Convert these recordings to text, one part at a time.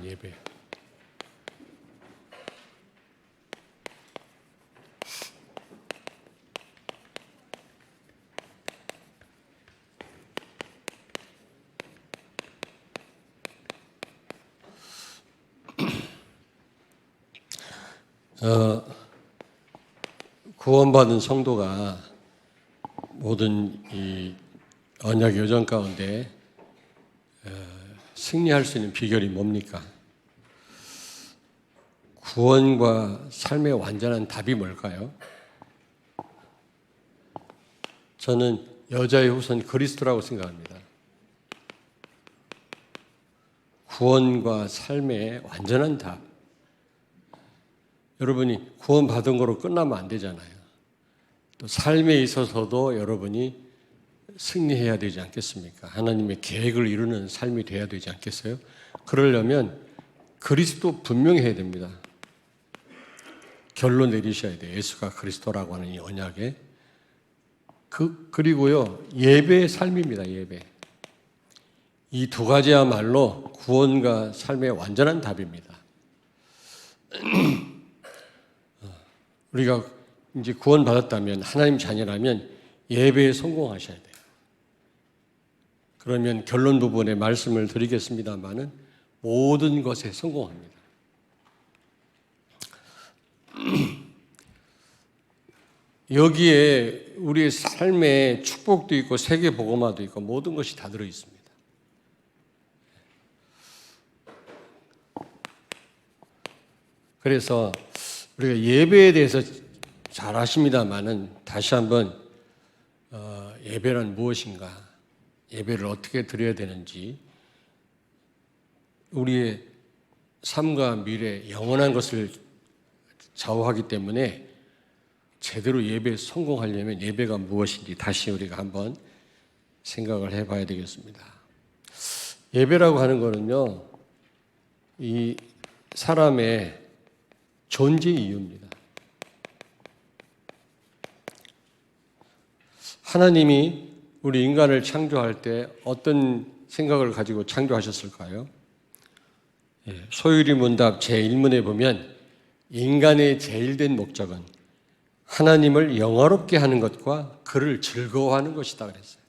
예배. 구원받은 성도가 모든 이 언약 여정 가운데 승리할 수 있는 비결이 뭡니까? 구원과 삶의 완전한 답이 뭘까요? 저는 여자의 후손 그리스도라고 생각합니다. 구원과 삶의 완전한 답. 여러분이 구원받은 거로 끝나면 안 되잖아요. 또 삶에 있어서도 여러분이 승리해야 되지 않겠습니까? 하나님의 계획을 이루는 삶이 돼야 되지 않겠어요? 그러려면 그리스도 분명해야 됩니다. 결론 내리셔야 돼요. 예수가 그리스도라고 하는 이 언약에. 그리고요, 예배의 삶입니다. 예배. 이 두 가지야말로 구원과 삶의 완전한 답입니다. 우리가 이제 구원받았다면, 하나님 자녀라면 예배에 성공하셔야 돼요. 그러면 결론 부분에 말씀을 드리겠습니다만은 모든 것에 성공합니다. 여기에 우리의 삶에 축복도 있고 세계 복음화도 있고 모든 것이 다 들어 있습니다. 그래서 우리가 예배에 대해서 잘 아십니다만은 다시 한번 예배란 무엇인가, 예배를 어떻게 드려야 되는지, 우리의 삶과 미래, 영원한 것을 좌우하기 때문에 제대로 예배에 성공하려면 예배가 무엇인지 다시 우리가 한번 생각을 해봐야 되겠습니다. 예배라고 하는 거는요, 이 사람의 존재 이유입니다. 하나님이 우리 인간을 창조할 때 어떤 생각을 가지고 창조하셨을까요? 소유리 문답 제1문에 보면 인간의 제일 된 목적은 하나님을 영화롭게 하는 것과 그를 즐거워하는 것이다 그랬어요.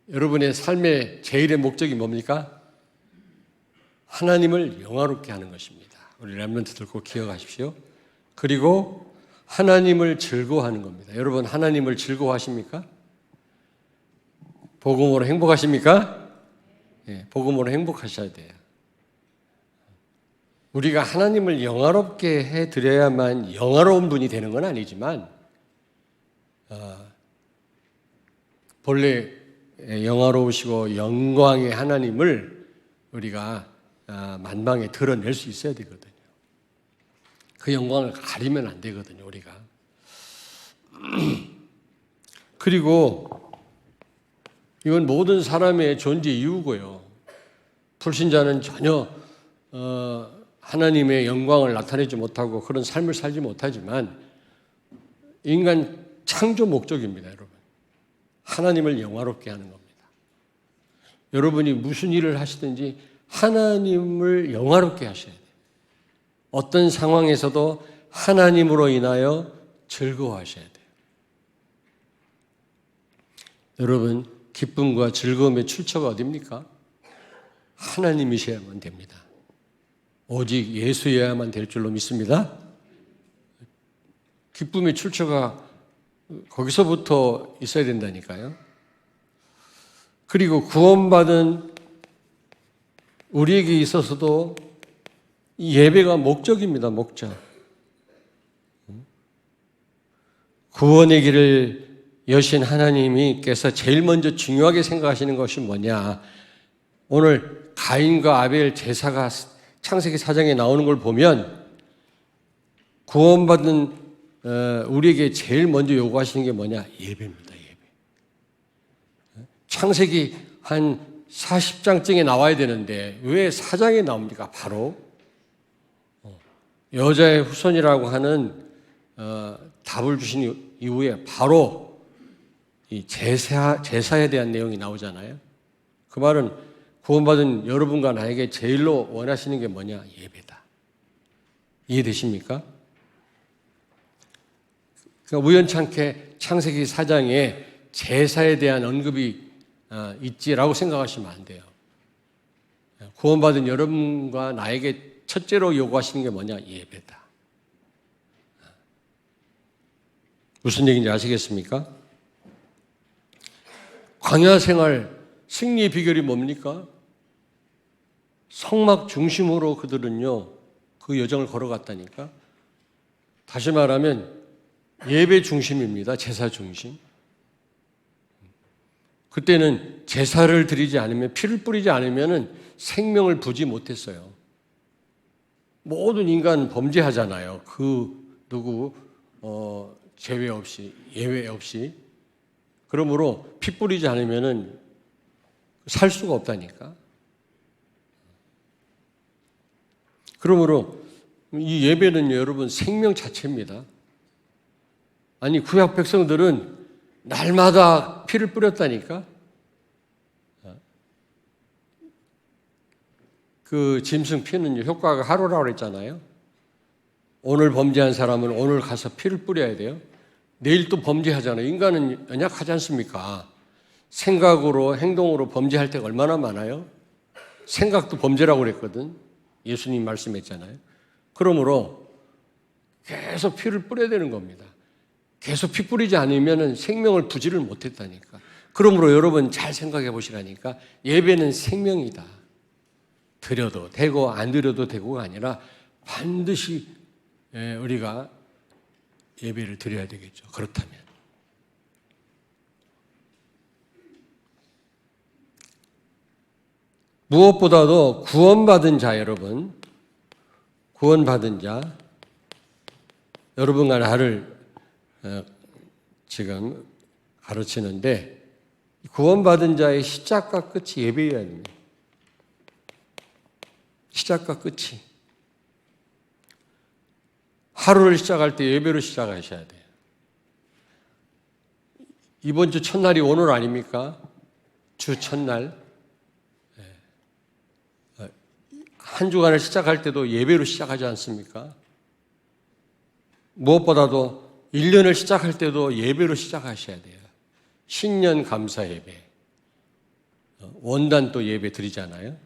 여러분의 삶의 제일의 목적이 뭡니까? 하나님을 영화롭게 하는 것입니다. 우리 렘넌트들 꼭 기억하십시오. 그리고 하나님을 즐거워하는 겁니다. 여러분 하나님을 즐거워하십니까? 복음으로 행복하십니까? 네, 복음으로 행복하셔야 돼요. 우리가 하나님을 영화롭게 해드려야만 영화로운 분이 되는 건 아니지만 본래 영화로우시고 영광의 하나님을 우리가 만방에 드러낼 수 있어야 되거든요. 그 영광을 가리면 안 되거든요, 우리가. 그리고 이건 모든 사람의 존재 이유고요. 불신자는 전혀 하나님의 영광을 나타내지 못하고 그런 삶을 살지 못하지만 인간 창조 목적입니다, 여러분. 하나님을 영화롭게 하는 겁니다. 여러분이 무슨 일을 하시든지 하나님을 영화롭게 하셔야 돼요. 어떤 상황에서도 하나님으로 인하여 즐거워하셔야 돼요. 여러분, 기쁨과 즐거움의 출처가 어디입니까? 하나님이셔야만 됩니다. 오직 예수여야만 될 줄로 믿습니다. 기쁨의 출처가 거기서부터 있어야 된다니까요. 그리고 구원받은 우리에게 있어서도 이 예배가 목적입니다. 목적. 구원의 길을 여신 하나님께서 제일 먼저 중요하게 생각하시는 것이 뭐냐. 오늘 가인과 아벨 제사가 창세기 4장에 나오는 걸 보면 구원받은 우리에게 제일 먼저 요구하시는 게 뭐냐? 예배입니다. 예배. 창세기 한 40장쯤에 나와야 되는데 왜 4장에 나옵니까? 바로 여자의 후손이라고 하는 답을 주신 이후에 바로 이 제사에 대한 내용이 나오잖아요. 그 말은 구원받은 여러분과 나에게 제일로 원하시는 게 뭐냐? 예배다. 이해되십니까? 그러니까 우연찮게 창세기 4장에 제사에 대한 언급이 있지라고 생각하시면 안 돼요. 구원받은 여러분과 나에게 첫째로 요구하시는 게 뭐냐? 예배다. 무슨 얘기인지 아시겠습니까? 광야 생활 승리의 비결이 뭡니까? 성막 중심으로 그들은요, 그 여정을 걸어갔다니까. 다시 말하면 예배 중심입니다. 제사 중심. 그때는 제사를 드리지 않으면, 피를 뿌리지 않으면 생명을 부지 못했어요. 모든 인간 범죄하잖아요. 누구 제외 없이, 예외 없이. 그러므로 피 뿌리지 않으면 살 수가 없다니까. 그러므로 이 예배는 여러분 생명 자체입니다. 아니, 구약 백성들은 날마다 피를 뿌렸다니까. 그 짐승 피는 효과가 하루라고 그랬잖아요. 오늘 범죄한 사람은 오늘 가서 피를 뿌려야 돼요. 내일 또 범죄하잖아요. 인간은 연약하지 않습니까? 생각으로, 행동으로 범죄할 때가 얼마나 많아요? 생각도 범죄라고 그랬거든. 예수님 말씀했잖아요. 그러므로 계속 피를 뿌려야 되는 겁니다. 계속 피 뿌리지 않으면 생명을 부지를 못했다니까. 그러므로 여러분 잘 생각해 보시라니까. 예배는 생명이다. 드려도 되고 안 드려도 되고가 아니라 반드시 우리가 예배를 드려야 되겠죠. 그렇다면. 무엇보다도 구원받은 자 여러분, 구원받은 자, 여러분과 나를 지금 가르치는데 구원받은 자의 시작과 끝이 예배여야 됩니다. 시작과 끝이. 하루를 시작할 때 예배로 시작하셔야 돼요. 이번 주 첫날이 오늘 아닙니까? 주 첫날. 한 주간을 시작할 때도 예배로 시작하지 않습니까? 무엇보다도 1년을 시작할 때도 예배로 시작하셔야 돼요. 신년 감사 예배. 원단 또 예배 드리잖아요.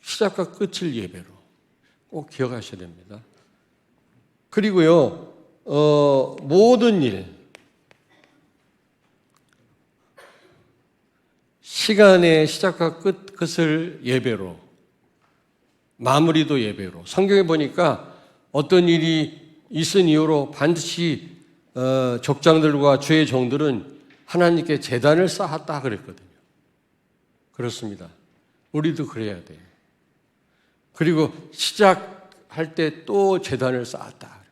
시작과 끝을 예배로 꼭 기억하셔야 됩니다. 그리고요, 모든 일, 시간의 시작과 끝을 예배로, 마무리도 예배로. 성경에 보니까 어떤 일이 있은 이후로 반드시 족장들과 주의 종들은 하나님께 제단을 쌓았다 그랬거든요. 그렇습니다. 우리도 그래야 돼요. 그리고 시작할 때 또 제단을 쌓았다.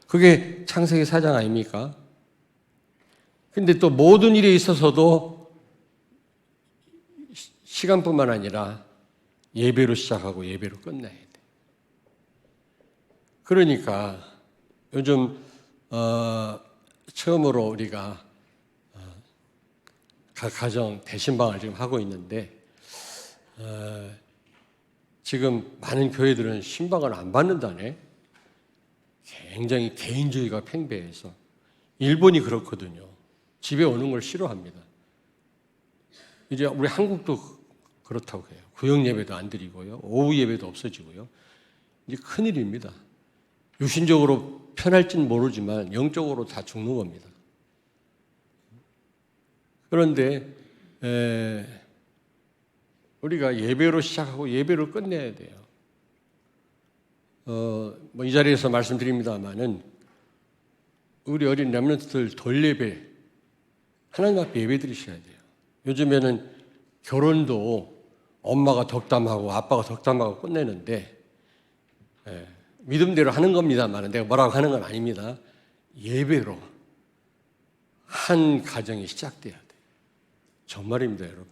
그게 창세기 4장 아닙니까? 근데 또 모든 일에 있어서도 시간뿐만 아니라 예배로 시작하고 예배로 끝내야 돼. 그러니까 요즘 처음으로 우리가 각 가정 대신방을 지금 하고 있는데 지금 많은 교회들은 신방을 안 받는다네. 굉장히 개인주의가 팽배해서. 일본이 그렇거든요. 집에 오는 걸 싫어합니다. 이제 우리 한국도 그렇다고 해요. 구역 예배도 안 드리고요. 오후 예배도 없어지고요. 이제 큰일입니다. 유신적으로 편할지는 모르지만 영적으로 다 죽는 겁니다. 그런데 우리가 예배로 시작하고 예배로 끝내야 돼요. 이 자리에서 말씀드립니다만은 우리 어린 렘넌트들 돌예배 하나님 앞에 예배 드리셔야 돼요. 요즘에는 결혼도 엄마가 덕담하고 아빠가 덕담하고 끝내는데 믿음대로 하는 겁니다만 내가 뭐라고 하는 건 아닙니다. 예배로 한 가정이 시작돼야 돼요. 정말입니다, 여러분.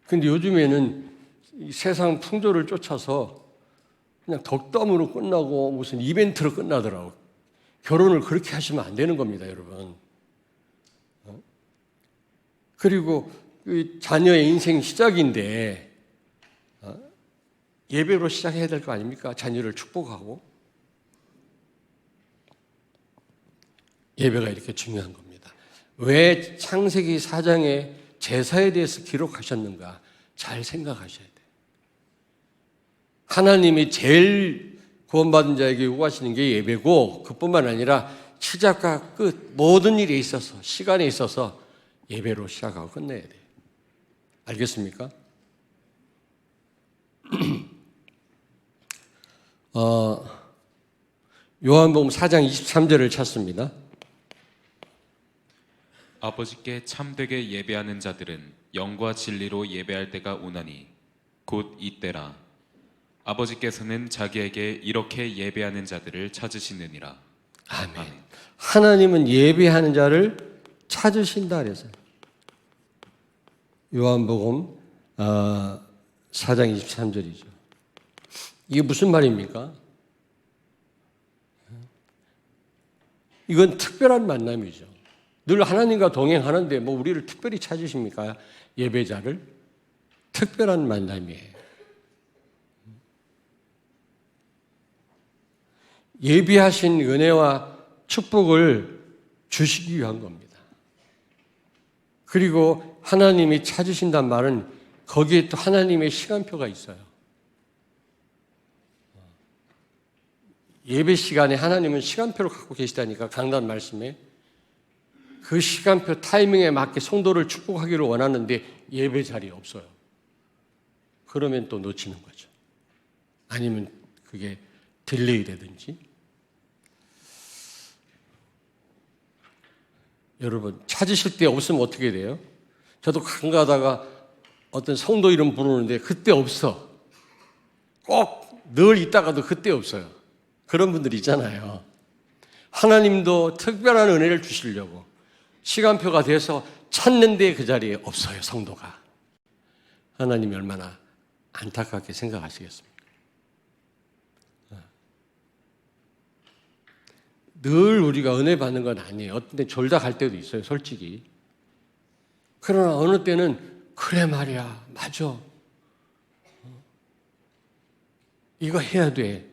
근데 요즘에는 이 세상 풍조를 쫓아서 그냥 덕담으로 끝나고 무슨 이벤트로 끝나더라고요. 결혼을 그렇게 하시면 안 되는 겁니다, 여러분. 그리고 그 자녀의 인생 시작인데 예배로 시작해야 될 거 아닙니까? 자녀를 축복하고. 예배가 이렇게 중요한 겁니다. 왜 창세기 4장에 제사에 대해서 기록하셨는가? 잘 생각하셔야 돼요. 하나님이 제일 구원받은 자에게 요구하시는 게 예배고, 그뿐만 아니라 시작과 끝 모든 일에 있어서, 시간에 있어서 예배로 시작하고 끝내야 돼요. 알겠습니까? 요한복음 4장 23절을 찾습니다. 아버지께 참되게 예배하는 자들은 영과 진리로 예배할 때가 오나니 곧 이때라. 아버지께서는 자기에게 이렇게 예배하는 자들을 찾으시느니라. 아멘. 하나님은 예배하는 자를 찾으신다 그래서요. 요한복음 4장 23절이죠. 이게 무슨 말입니까? 이건 특별한 만남이죠. 늘 하나님과 동행하는데 뭐 우리를 특별히 찾으십니까? 예배자를? 특별한 만남이에요. 예비하신 은혜와 축복을 주시기 위한 겁니다. 그리고 하나님이 찾으신단 말은 거기에 또 하나님의 시간표가 있어요. 예배 시간에 하나님은 시간표를 갖고 계시다니까, 강단 말씀에. 그 시간표 타이밍에 맞게 성도를 축복하기를 원하는데 예배 자리에 없어요. 그러면 또 놓치는 거죠. 아니면 그게 딜레이 되든지. 여러분, 찾으실 때 없으면 어떻게 돼요? 저도 가끔 가다가 어떤 성도 이름 부르는데 그때 없어. 꼭 늘 있다가도 그때 없어요. 그런 분들 있잖아요. 하나님도 특별한 은혜를 주시려고 시간표가 돼서 찾는데 그 자리에 없어요, 성도가. 하나님이 얼마나 안타깝게 생각하시겠습니까? 늘 우리가 은혜 받는 건 아니에요. 어떤 때 졸다 갈 때도 있어요, 솔직히. 그러나 어느 때는 그래 말이야, 맞아. 이거 해야 돼.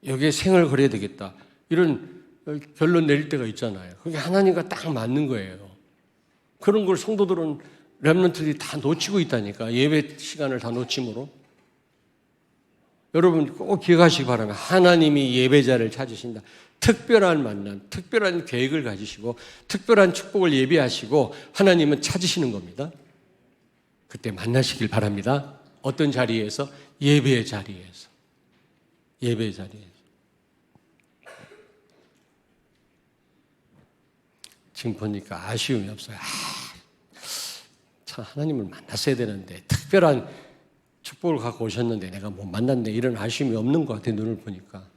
여기에 생을 걸어야 되겠다. 이런 결론 내릴 때가 있잖아요. 그게 하나님과 딱 맞는 거예요. 그런 걸 성도들은, 렘넌트들이 다 놓치고 있다니까. 예배 시간을 다 놓침으로. 여러분 꼭 기억하시기 바랍니다. 하나님이 예배자를 찾으신다. 특별한 만남, 특별한 계획을 가지시고 특별한 축복을 예비하시고 하나님은 찾으시는 겁니다. 그때 만나시길 바랍니다. 어떤 자리에서? 예배의 자리에서. 예배의 자리에서. 지금 보니까 아쉬움이 없어요. 참 하나님을 만났어야 되는데, 특별한 축복을 갖고 오셨는데 내가 못 만났네, 이런 아쉬움이 없는 것 같아요. 눈을 보니까.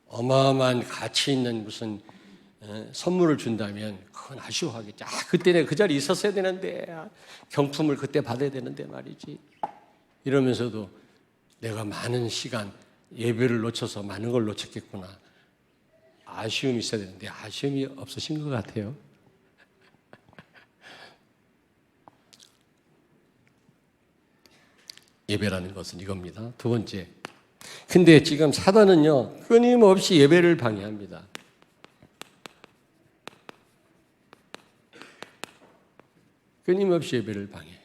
어마어마한 가치 있는 무슨 선물을 준다면 그건 아쉬워하겠죠. 그때 내가 그 자리에 있었어야 되는데, 경품을 그때 받아야 되는데 말이지. 이러면서도 내가 많은 시간, 예배를 놓쳐서 많은 걸 놓쳤겠구나. 아쉬움이 있어야 되는데 아쉬움이 없으신 것 같아요. 예배라는 것은 이겁니다. 두 번째. 근데 지금 사단은요, 끊임없이 예배를 방해합니다. 끊임없이 예배를 방해해요.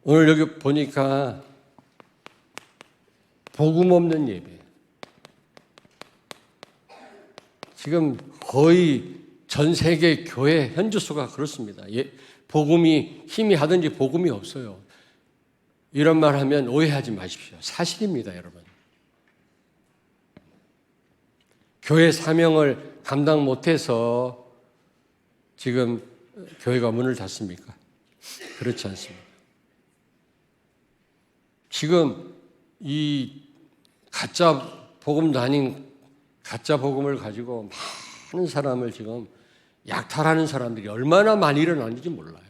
오늘 여기 보니까 복음 없는 예배. 지금 거의 전 세계 교회 현주소가 그렇습니다. 복음이 힘이 하든지 복음이 없어요. 이런 말 하면 오해하지 마십시오. 사실입니다, 여러분. 교회 사명을 감당 못해서 지금 교회가 문을 닫습니까? 그렇지 않습니다. 지금 이 가짜 복음도 아닌 가짜 복음을 가지고 많은 사람을 지금 약탈하는 사람들이 얼마나 많이 일어나는지 몰라요.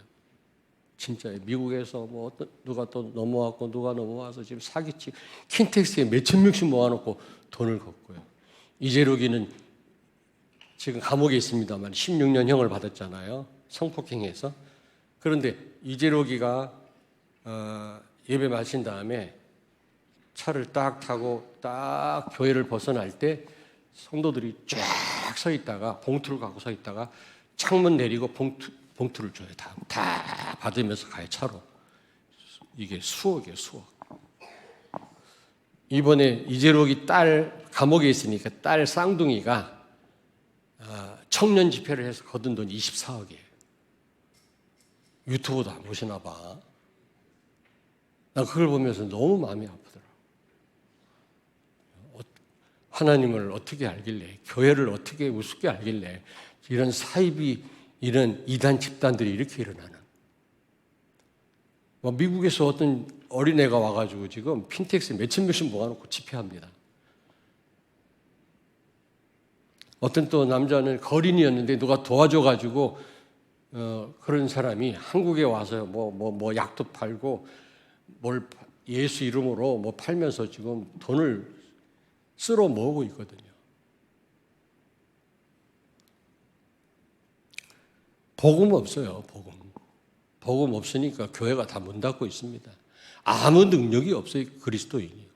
진짜 미국에서 뭐 누가 또 넘어왔고 누가 넘어와서 지금 사기치 킨텍스에 몇천 명씩 모아놓고 돈을 걷고요. 이재록이는 지금 감옥에 있습니다만 16년형을 받았잖아요. 성폭행해서. 그런데 이재록이가 예배 마친 다음에 차를 딱 타고 딱 교회를 벗어날 때 성도들이 쫙 서 있다가 봉투를 갖고 서 있다가 창문 내리고 봉투를 줘요. 다 받으면서 가요, 차로. 이게 수억이에요, 수억. 이번에 이재록이 딸 감옥에 있으니까 딸 쌍둥이가 청년 집회를 해서 거둔 돈이 24억이에요. 유튜브도 안 보시나 봐. 나 그걸 보면서 너무 마음이 아프더라고요. 하나님을 어떻게 알길래, 교회를 어떻게 우습게 알길래 이런 사이비, 이런 이단 집단들이 이렇게 일어나는. 미국에서 어떤 어린애가 와가지고 지금 핀텍스에 몇천 명씩 모아놓고 집회합니다. 어떤 또 남자는 거린이었는데 누가 도와줘가지고 그런 사람이 한국에 와서 뭐 약도 팔고 뭘 예수 이름으로 뭐 팔면서 지금 돈을 쓸어 모으고 있거든요. 복음 없어요, 복음. 복음 없으니까 교회가 다 문 닫고 있습니다. 아무 능력이 없어요, 그리스도인이.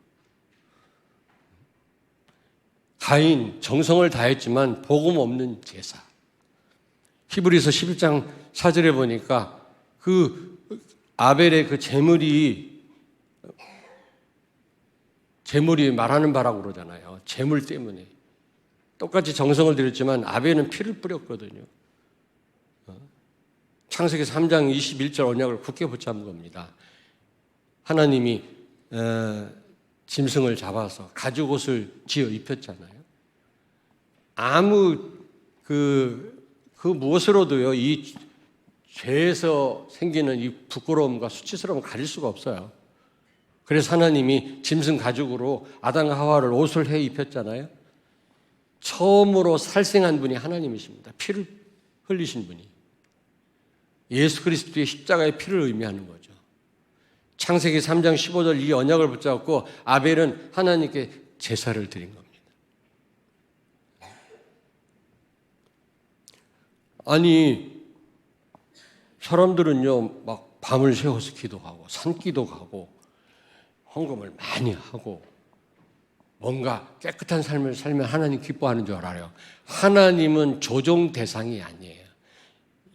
가인 정성을 다했지만 복음 없는 제사. 히브리서 11장 4절에 보니까 그 아벨의 그 제물이 말하는 바라고 그러잖아요. 제물 때문에. 똑같이 정성을 들였지만 아벨은 피를 뿌렸거든요. 창세기 3장 21절 언약을 굳게 붙잡은 겁니다. 하나님이 짐승을 잡아서 가죽옷을 지어 입혔잖아요. 아무 그 무엇으로도요, 이 죄에서 생기는 이 부끄러움과 수치스러움을 가릴 수가 없어요. 그래서 하나님이 짐승 가죽으로 아담과 하와를 옷을 해 입혔잖아요. 처음으로 살생한 분이 하나님이십니다. 피를 흘리신 분이. 예수 그리스도의 십자가의 피를 의미하는 거죠. 창세기 3장 15절 이 언약을 붙잡고 아벨은 하나님께 제사를 드린 겁니다. 아니, 사람들은요, 막 밤을 새워서 기도하고 산기도 가고 헌금을 많이 하고 뭔가 깨끗한 삶을 살면 하나님 기뻐하는 줄 알아요. 하나님은 조종 대상이 아니에요.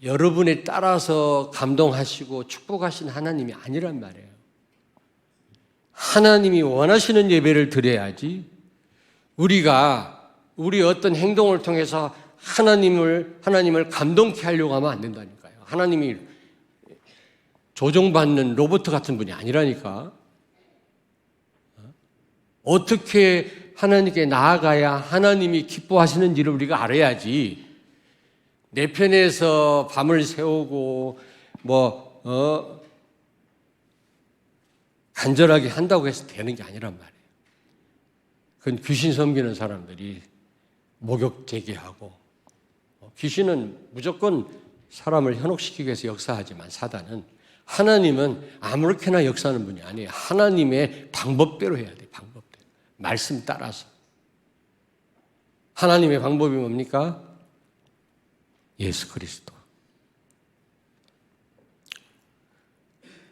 여러분에 따라서 감동하시고 축복하시는 하나님이 아니란 말이에요. 하나님이 원하시는 예배를 드려야지 우리가 우리 어떤 행동을 통해서 하나님을 감동케 하려고 하면 안 된다니까요. 하나님이 조종받는 로봇 같은 분이 아니라니까. 어떻게 하나님께 나아가야 하나님이 기뻐하시는지를 우리가 알아야지. 내 편에서 밤을 새우고 간절하게 한다고 해서 되는 게 아니란 말이에요. 그건 귀신 섬기는 사람들이 목욕 제기하고, 귀신은 무조건 사람을 현혹시키기 위해서 역사하지만 사단은, 하나님은 아무렇게나 역사하는 분이 아니에요. 하나님의 방법대로 해야 돼요. 방법대로. 말씀 따라서. 하나님의 방법이 뭡니까? 예수 그리스도.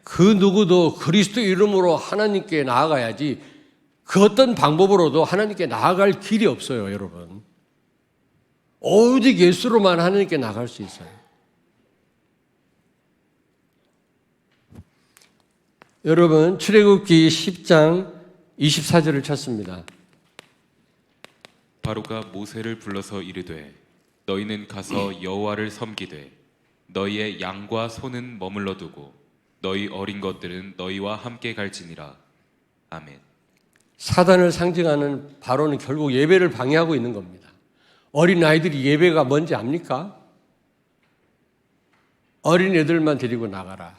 그 누구도 그리스도 이름으로 하나님께 나아가야지 그 어떤 방법으로도 하나님께 나아갈 길이 없어요, 여러분. 오직 예수로만 하나님께 나아갈 수 있어요. 여러분, 출애굽기 10장 24절을 찾습니다. 바로가 모세를 불러서 이르되 너희는 가서 여호와를 섬기되 너희의 양과 소는 머물러 두고 너희 어린 것들은 너희와 함께 갈지니라. 아멘. 사단을 상징하는 바로는 결국 예배를 방해하고 있는 겁니다. 어린 아이들이 예배가 뭔지 압니까? 어린 애들만 데리고 나가라.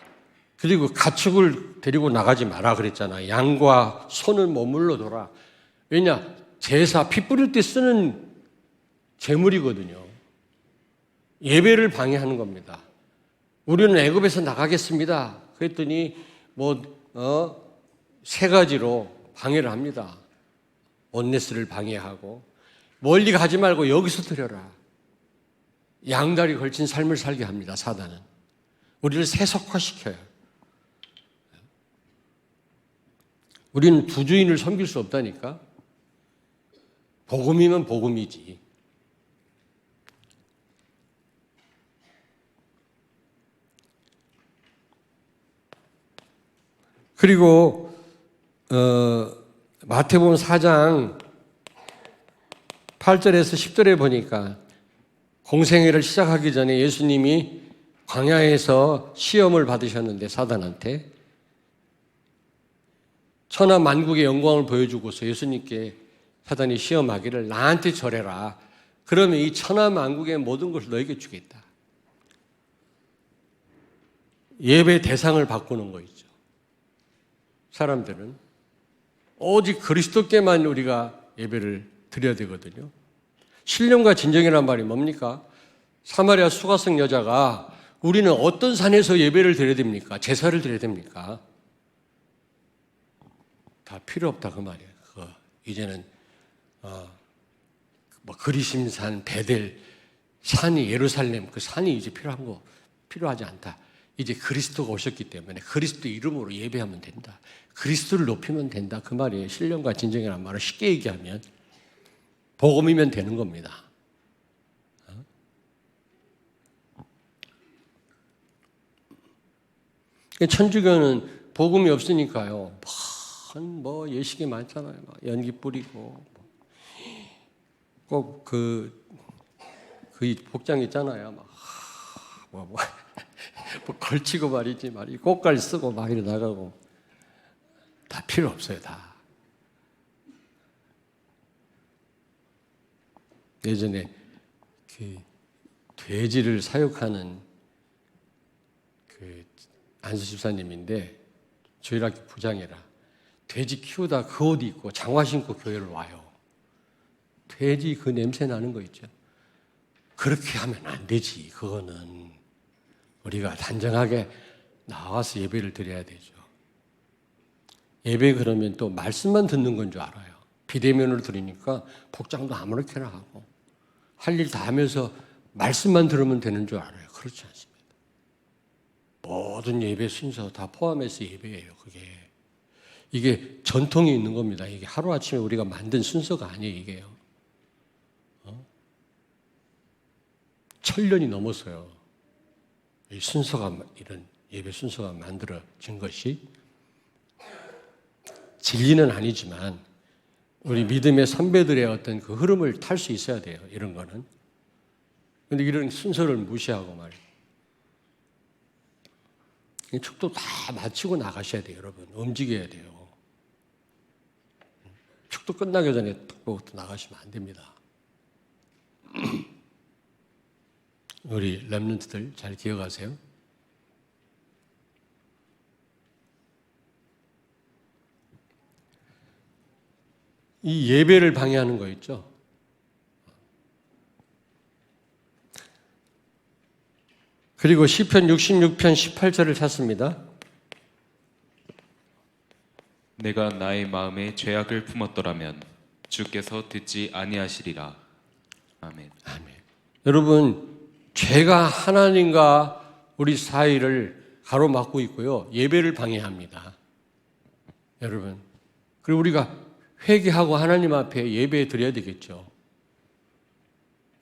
그리고 가축을 데리고 나가지 마라 그랬잖아요. 양과 소는 머물러 둬라. 왜냐? 제사, 피 뿌릴 때 쓰는 제물이거든요. 예배를 방해하는 겁니다. 우리는 애굽에서 나가겠습니다. 그랬더니 세 가지로 방해를 합니다. 온네스를 방해하고 멀리 가지 말고 여기서 드려라. 양다리 걸친 삶을 살게 합니다. 사단은. 우리를 세속화시켜요. 우리는 두 주인을 섬길 수 없다니까. 복음이면 복음이지. 그리고 마태복음 4장 8절에서 10절에 보니까 공생애를 시작하기 전에 예수님이 광야에서 시험을 받으셨는데 사단한테 천하 만국의 영광을 보여주고서 예수님께 사단이 시험하기를 나한테 절해라. 그러면 이 천하 만국의 모든 것을 너에게 주겠다. 예배 대상을 바꾸는 거 있죠. 사람들은 오직 그리스도께만 우리가 예배를 드려야 되거든요. 신령과 진정이란 말이 뭡니까? 사마리아 수가성 여자가 우리는 어떤 산에서 예배를 드려야 됩니까? 제사를 드려야 됩니까? 다 필요 없다 그 말이에요. 그거 이제는 뭐 그리심산, 베델, 산이 예루살렘 그 산이 이제 필요하지 않다. 이제 그리스도가 오셨기 때문에 그리스도 이름으로 예배하면 된다. 그리스도를 높이면 된다. 그 말이에요. 신령과 진정이라는 말을 쉽게 얘기하면 복음이면 되는 겁니다. 천주교는 복음이 없으니까요. 뭐 예식이 많잖아요. 연기 뿌리고 꼭 그 복장 있잖아요. 뭐 걸치고 말이지 꽃갈 쓰고 막 이래 나가고 다 필요 없어요. 다. 예전에 그 돼지를 사육하는 그 안수 집사님인데 저희 학교 부장이라 돼지 키우다 그 옷 입고 장화 신고 교회를 와요. 돼지 그 냄새 나는 거 있죠. 그렇게 하면 안 되지. 그거는 우리가 단정하게 나와서 예배를 드려야 되죠. 예배 그러면 또 말씀만 듣는 건 줄 알아요. 비대면으로 드리니까 복장도 아무렇게나 하고 할 일 다 하면서 말씀만 들으면 되는 줄 알아요. 그렇지 않습니다. 모든 예배 순서 다 포함해서 예배예요. 이게 전통이 있는 겁니다. 이게 하루아침에 우리가 만든 순서가 아니에요. 이게요. 천년이 넘었어요. 이 순서가 이런 예배 순서가 만들어진 것이 진리는 아니지만 우리 믿음의 선배들의 어떤 그 흐름을 탈 수 있어야 돼요. 이런 거는. 그런데 이런 순서를 무시하고 말이에요. 축도 다 마치고 나가셔야 돼요, 여러분. 움직여야 돼요. 축도 끝나기 전에 딱 보고 나가시면 안 됩니다. 우리 렘넌트들 잘 기억하세요. 이 예배를 방해하는 거 있죠. 그리고 시편 66편 18절을 찾습니다. 내가 나의 마음에 죄악을 품었더라면 주께서 듣지 아니하시리라. 아멘. 아멘. 여러분, 죄가 하나님과 우리 사이를 가로막고 있고요. 예배를 방해합니다. 여러분. 그리고 우리가 회개하고 하나님 앞에 예배 드려야 되겠죠.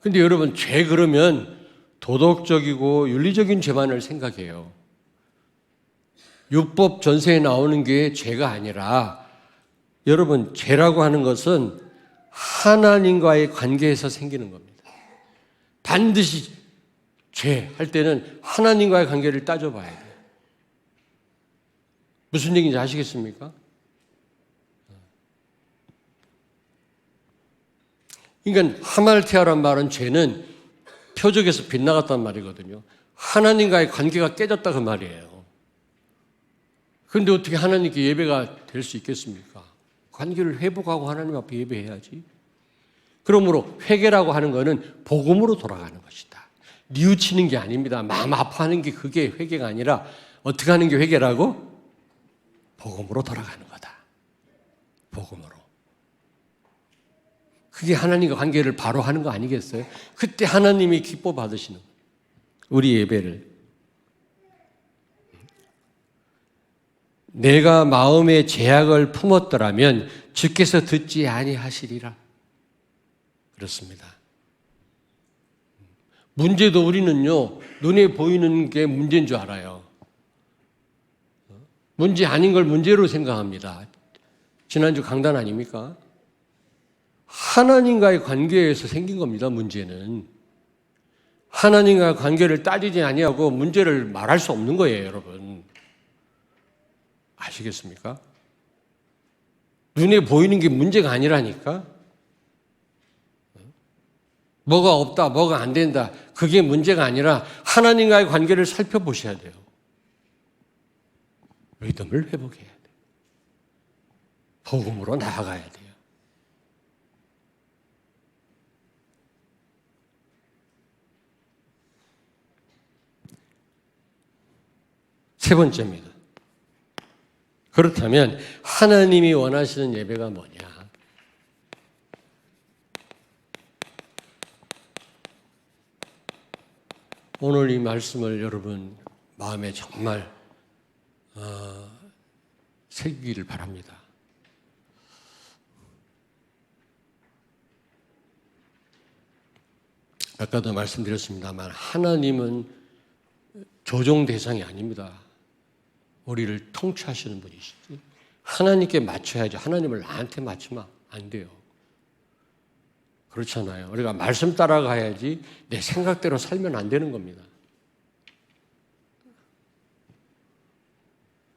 근데 여러분, 죄 그러면 도덕적이고 윤리적인 죄만을 생각해요. 율법 전세에 나오는 게 죄가 아니라 여러분, 죄라고 하는 것은 하나님과의 관계에서 생기는 겁니다. 반드시 죄 할 때는 하나님과의 관계를 따져봐야 돼요. 무슨 얘기인지 아시겠습니까? 그러니까 하말티아란 말은 죄는 표적에서 빗나갔단 말이거든요. 하나님과의 관계가 깨졌다 그 말이에요. 그런데 어떻게 하나님께 예배가 될 수 있겠습니까? 관계를 회복하고 하나님 앞에 예배해야지. 그러므로 회개라고 하는 것은 복음으로 돌아가는 것이다. 뉘우치는 게 아닙니다. 마음 아파하는 게 그게 회개가 아니라 어떻게 하는 게 회개라고? 복음으로 돌아가는 거다. 복음으로. 그게 하나님과 관계를 바로 하는 거 아니겠어요? 그때 하나님이 기뻐 받으시는 거예요. 우리 예배를. 내가 마음에 죄악을 품었더라면 주께서 듣지 아니하시리라. 그렇습니다. 문제도 우리는요, 눈에 보이는 게 문제인 줄 알아요. 문제 아닌 걸 문제로 생각합니다. 지난주 강단 아닙니까? 하나님과의 관계에서 생긴 겁니다, 문제는. 하나님과의 관계를 따지지 아니하고 문제를 말할 수 없는 거예요, 여러분. 아시겠습니까? 눈에 보이는 게 문제가 아니라니까? 뭐가 없다, 뭐가 안 된다. 그게 문제가 아니라 하나님과의 관계를 살펴보셔야 돼요. 믿음을 회복해야 돼요. 복음으로 나아가야 돼요. 세 번째입니다. 그렇다면 하나님이 원하시는 예배가 뭐냐? 오늘 이 말씀을 여러분 마음에 정말 새기기를 바랍니다. 아까도 말씀드렸습니다만 하나님은 조종 대상이 아닙니다. 우리를 통치하시는 분이시지. 하나님께 맞춰야죠. 하나님을 나한테 맞추면 안 돼요. 그렇잖아요. 우리가 말씀 따라가야지 내 생각대로 살면 안 되는 겁니다.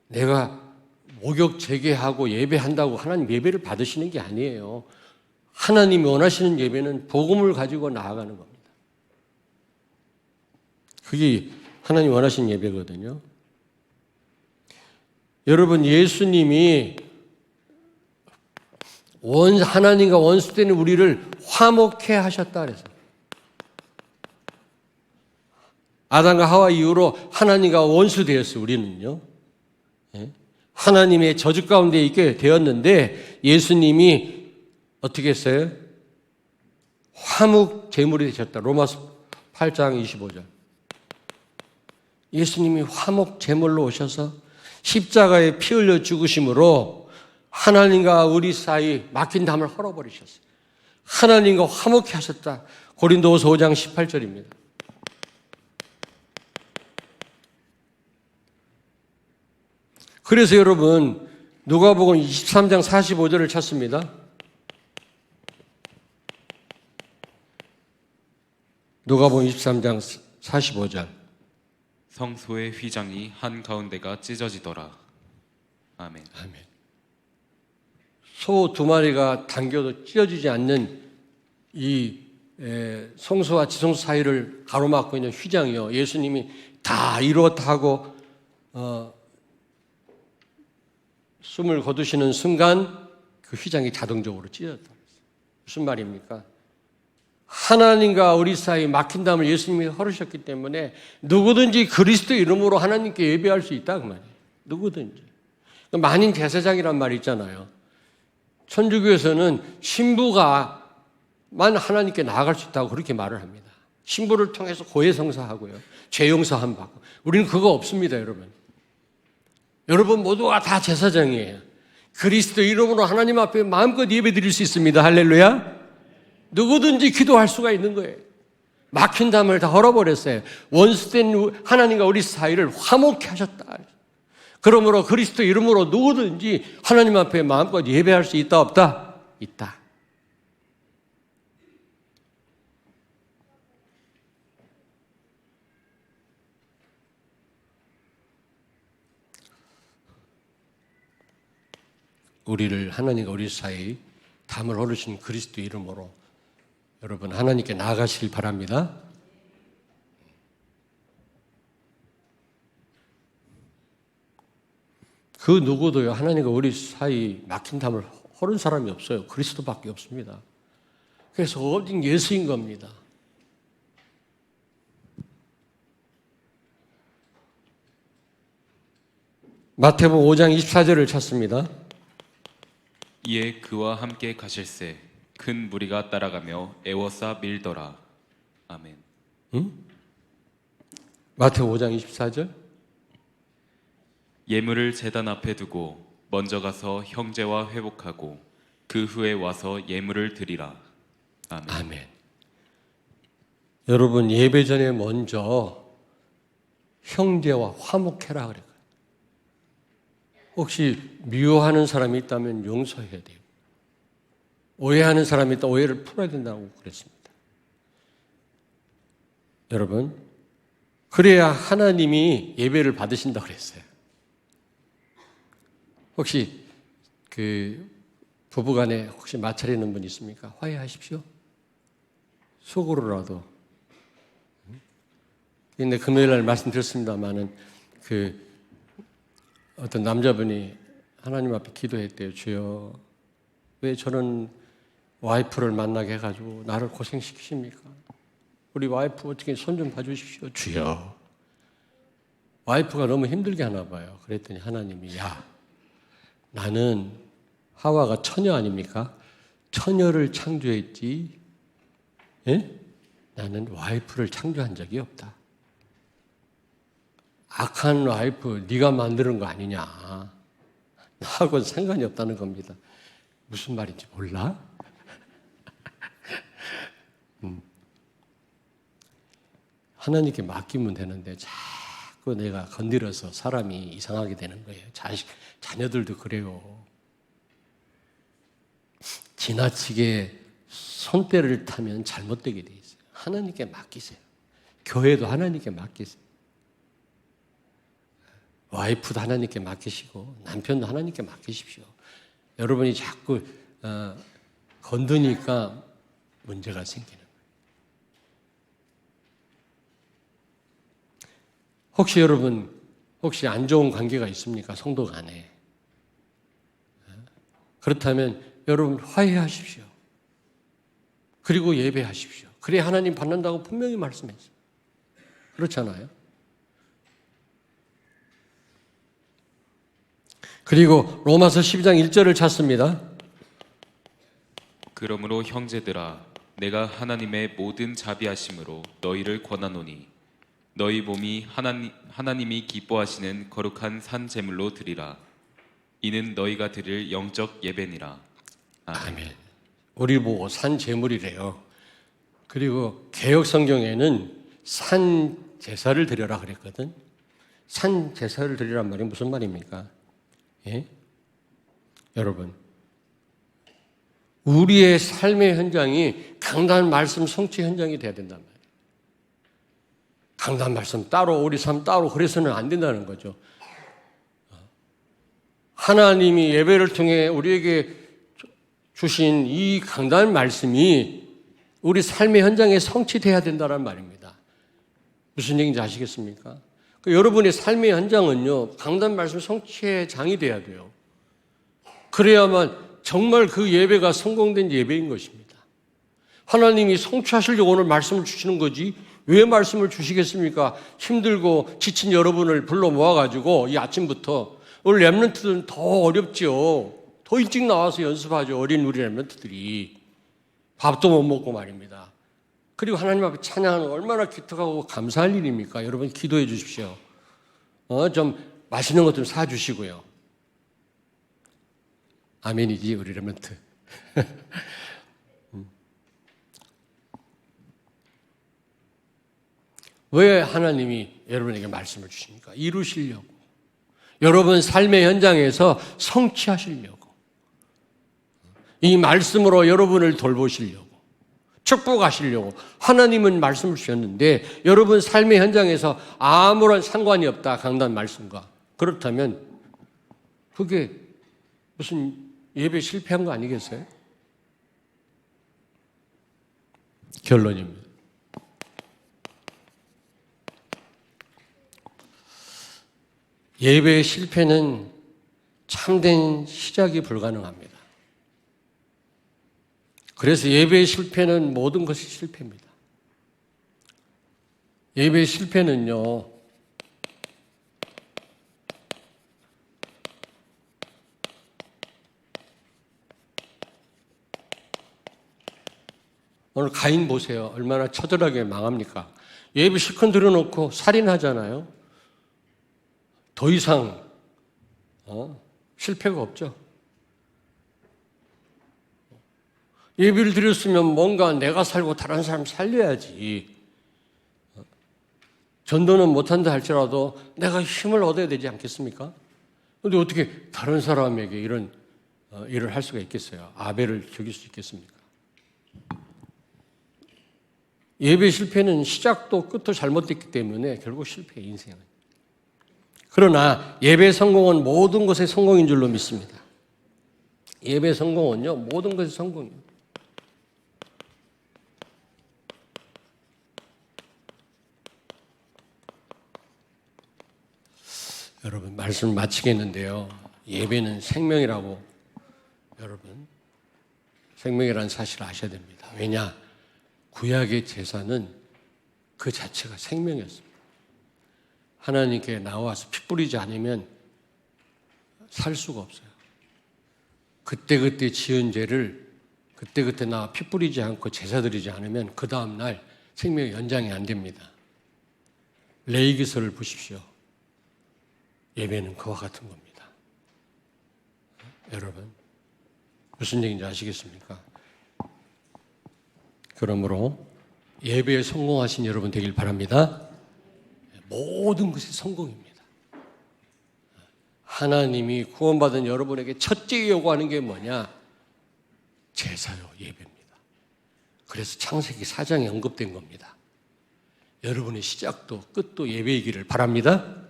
내가 목욕 재개하고 예배한다고 하나님 예배를 받으시는 게 아니에요. 하나님이 원하시는 예배는 복음을 가지고 나아가는 겁니다. 그게 하나님 원하시는 예배거든요. 여러분, 예수님이 하나님과 원수되는 우리를 화목해 하셨다 그래서 아담과 하와 이후로 하나님과 원수 되었어요. 우리는요. 하나님의 저주 가운데 있게 되었는데 예수님이 어떻게 했어요? 화목 제물이 되셨다. 로마서 8장 25절. 예수님이 화목 제물로 오셔서 십자가에 피 흘려 죽으심으로 하나님과 우리 사이 막힌 담을 헐어버리셨어요. 하나님과 화목해 하셨다. 고린도후서 5장 18절입니다. 그래서 여러분 누가복음 23장 45절을 찾습니다. 누가복음 23장 45절. 성소의 휘장이 한가운데가 찢어지더라. 아멘. 아멘. 소 두 마리가 당겨도 찢어지지 않는 이 성소와 지성소 사이를 가로막고 있는 휘장이요. 예수님이 다 이루었다 하고 숨을 거두시는 순간 그 휘장이 자동적으로 찢어졌다. 무슨 말입니까? 하나님과 우리 사이 막힌 담을 예수님이 헐으셨기 때문에 누구든지 그리스도 이름으로 하나님께 예배할 수 있다 그 말이에요. 누구든지. 만인 제사장이란 말이 있잖아요. 천주교에서는 신부가만 하나님께 나아갈 수 있다고 그렇게 말을 합니다. 신부를 통해서 고해성사하고요. 죄용서함 받고. 우리는 그거 없습니다, 여러분. 여러분 모두가 다 제사장이에요. 그리스도 이름으로 하나님 앞에 마음껏 예배 드릴 수 있습니다. 할렐루야. 누구든지 기도할 수가 있는 거예요. 막힌 담을 다 헐어버렸어요. 원수된 하나님과 우리 사이를 화목케 하셨다. 그러므로 그리스도 이름으로 누구든지 하나님 앞에 마음껏 예배할 수 있다 없다? 있다. 우리를 하나님과 우리 사이 담을 헐으신 그리스도 이름으로 여러분 하나님께 나아가시길 바랍니다. 그 누구도요 하나님과 우리 사이 막힌 담을 헐은 사람이 없어요. 그리스도밖에 없습니다. 그래서 오직 예수인 겁니다. 마태복음 5장 24절을 찾습니다. 이에 그와 함께 가실새 큰 무리가 따라가며 애워싸 밀더라. 아멘. 마태복음 5장 24절. 예물을 제단 앞에 두고 먼저 가서 형제와 회복하고 그 후에 와서 예물을 드리라. 아멘. 아멘. 여러분, 예배 전에 먼저 형제와 화목해라 그래요. 혹시 미워하는 사람이 있다면 용서해야 돼요. 오해하는 사람이 있다 오해를 풀어야 된다고 그랬습니다. 여러분, 그래야 하나님이 예배를 받으신다고 그랬어요. 혹시 그 부부간에 혹시 마찰이는 분 있습니까? 화해하십시오. 속으로라도. 근데 금요일 날 말씀드렸습니다만은 그 어떤 남자분이 하나님 앞에 기도했대요. 주여, 왜 저는 와이프를 만나게 해가지고 나를 고생시키십니까? 우리 와이프 어떻게 손 좀 봐주십시오. 주여. 와이프가 너무 힘들게 하나 봐요. 그랬더니 하나님이, 야, 나는 하와가 처녀 아닙니까? 처녀를 창조했지, 예? 나는 와이프를 창조한 적이 없다. 악한 와이프 네가 만드는 거 아니냐. 나하고는 상관이 없다는 겁니다. 무슨 말인지 몰라? 하나님께 맡기면 되는데 자꾸 내가 건드려서 사람이 이상하게 되는 거예요. 자녀들도 그래요. 지나치게 손때를 타면 잘못되게 돼 있어요. 하나님께 맡기세요. 교회도 하나님께 맡기세요. 와이프도 하나님께 맡기시고 남편도 하나님께 맡기십시오. 여러분이 자꾸 건드니까 문제가 생기는 거예요. 혹시 여러분 안 좋은 관계가 있습니까? 성도 간에. 그렇다면 여러분 화해하십시오. 그리고 예배하십시오. 그래야 하나님 받는다고 분명히 말씀했어요. 그렇잖아요. 그리고 로마서 12장 1절을 찾습니다. 그러므로 형제들아, 내가 하나님의 모든 자비하심으로 너희를 권하노니 너희 몸이 하나님이 기뻐하시는 거룩한 산 제물로 드리라. 이는 너희가 드릴 영적 예배니라. 아멘. 우리 보고 산 제물이래요. 그리고 개역 성경에는 산 제사를 드려라 그랬거든. 산 제사를 드리란 말이 무슨 말입니까? 예? 여러분, 우리의 삶의 현장이 강단 말씀 성취 현장이 돼야 된단 말이에요. 강단 말씀 따로, 우리 삶 따로 그래서는 안 된다는 거죠. 하나님이 예배를 통해 우리에게 주신 이 강단 말씀이 우리 삶의 현장에 성취돼야 된다는 말입니다. 무슨 얘기인지 아시겠습니까? 여러분의 삶의 현장은요, 강단 말씀 성취의 장이 돼야 돼요. 그래야만 정말 그 예배가 성공된 예배인 것입니다. 하나님이 성취하시려고 오늘 말씀을 주시는 거지, 왜 말씀을 주시겠습니까? 힘들고 지친 여러분을 불러 모아가지고 이 아침부터, 오늘 렘넌트들은 더 어렵죠. 더 일찍 나와서 연습하죠. 어린 우리 렘넌트들이. 밥도 못 먹고 말입니다. 그리고 하나님 앞에 찬양하는 얼마나 기특하고 감사할 일입니까? 여러분 기도해 주십시오. 좀 맛있는 것 좀 사주시고요. 아멘이지 우리 렘넌트. 왜 하나님이 여러분에게 말씀을 주십니까? 이루시려고. 여러분 삶의 현장에서 성취하시려고. 이 말씀으로 여러분을 돌보시려고. 축복하시려고. 하나님은 말씀을 주셨는데 여러분 삶의 현장에서 아무런 상관이 없다. 강단 말씀과. 그렇다면 그게 무슨 예배 실패한 거 아니겠어요? 결론입니다. 예배의 실패는 참된 시작이 불가능합니다. 그래서 예배의 실패는 모든 것이 실패입니다. 예배의 실패는요, 오늘 가인 보세요. 얼마나 처절하게 망합니까? 예배 실컷 드려놓고 살인하잖아요. 더 이상 실패가 없죠. 예배를 드렸으면 뭔가 내가 살고 다른 사람 살려야지. 전도는 못한다 할지라도 내가 힘을 얻어야 되지 않겠습니까? 그런데 어떻게 다른 사람에게 이런 일을 할 수가 있겠어요? 아벨을 죽일 수 있겠습니까? 예배 실패는 시작도 끝도 잘못됐기 때문에 결국 실패의 인생은. 그러나 예배 성공은 모든 것의 성공인 줄로 믿습니다. 예배 성공은요, 모든 것의 성공이에요. 여러분, 말씀 마치겠는데요. 예배는 생명이라고 여러분, 생명이라는 사실을 아셔야 됩니다. 왜냐? 구약의 제사는 그 자체가 생명이었습니다. 하나님께 나와서 피 뿌리지 않으면 살 수가 없어요. 그때그때 지은 죄를 그때그때 나와 피 뿌리지 않고 제사 드리지 않으면 그 다음날 생명이 연장이 안 됩니다. 레위기서를 보십시오. 예배는 그와 같은 겁니다. 여러분, 무슨 얘기인지 아시겠습니까? 그러므로 예배에 성공하신 여러분 되길 바랍니다. 모든 것이 성공입니다. 하나님이 구원받은 여러분에게 첫째 요구하는 게 뭐냐? 제사요, 예배입니다. 그래서 창세기 4장에 언급된 겁니다. 여러분의 시작도 끝도 예배이기를 바랍니다.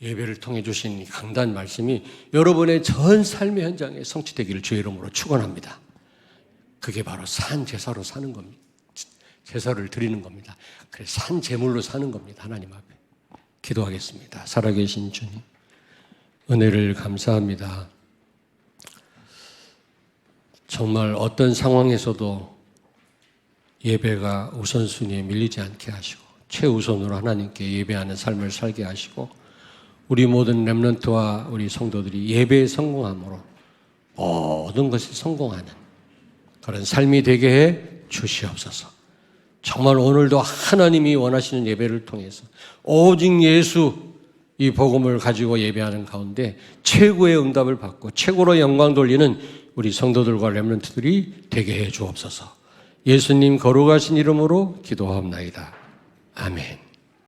예배를 통해 주신 이 강단 말씀이 여러분의 전 삶의 현장에 성취되기를 주의 이름으로 축원합니다. 그게 바로 산 제사로 사는 겁니다. 제사를 드리는 겁니다. 그래서 산 제물로 사는 겁니다. 하나님 앞에. 기도하겠습니다. 살아계신 주님, 은혜를 감사합니다. 정말 어떤 상황에서도 예배가 우선순위에 밀리지 않게 하시고 최우선으로 하나님께 예배하는 삶을 살게 하시고 우리 모든 렘넌트와 우리 성도들이 예배에 성공함으로 모든 것이 성공하는 그런 삶이 되게 해 주시옵소서. 정말 오늘도 하나님이 원하시는 예배를 통해서 오직 예수 이 복음을 가지고 예배하는 가운데 최고의 응답을 받고 최고로 영광 돌리는 우리 성도들과 렘넌트들이 되게 해 주옵소서. 예수님 거룩하신 이름으로 기도하옵나이다. 아멘.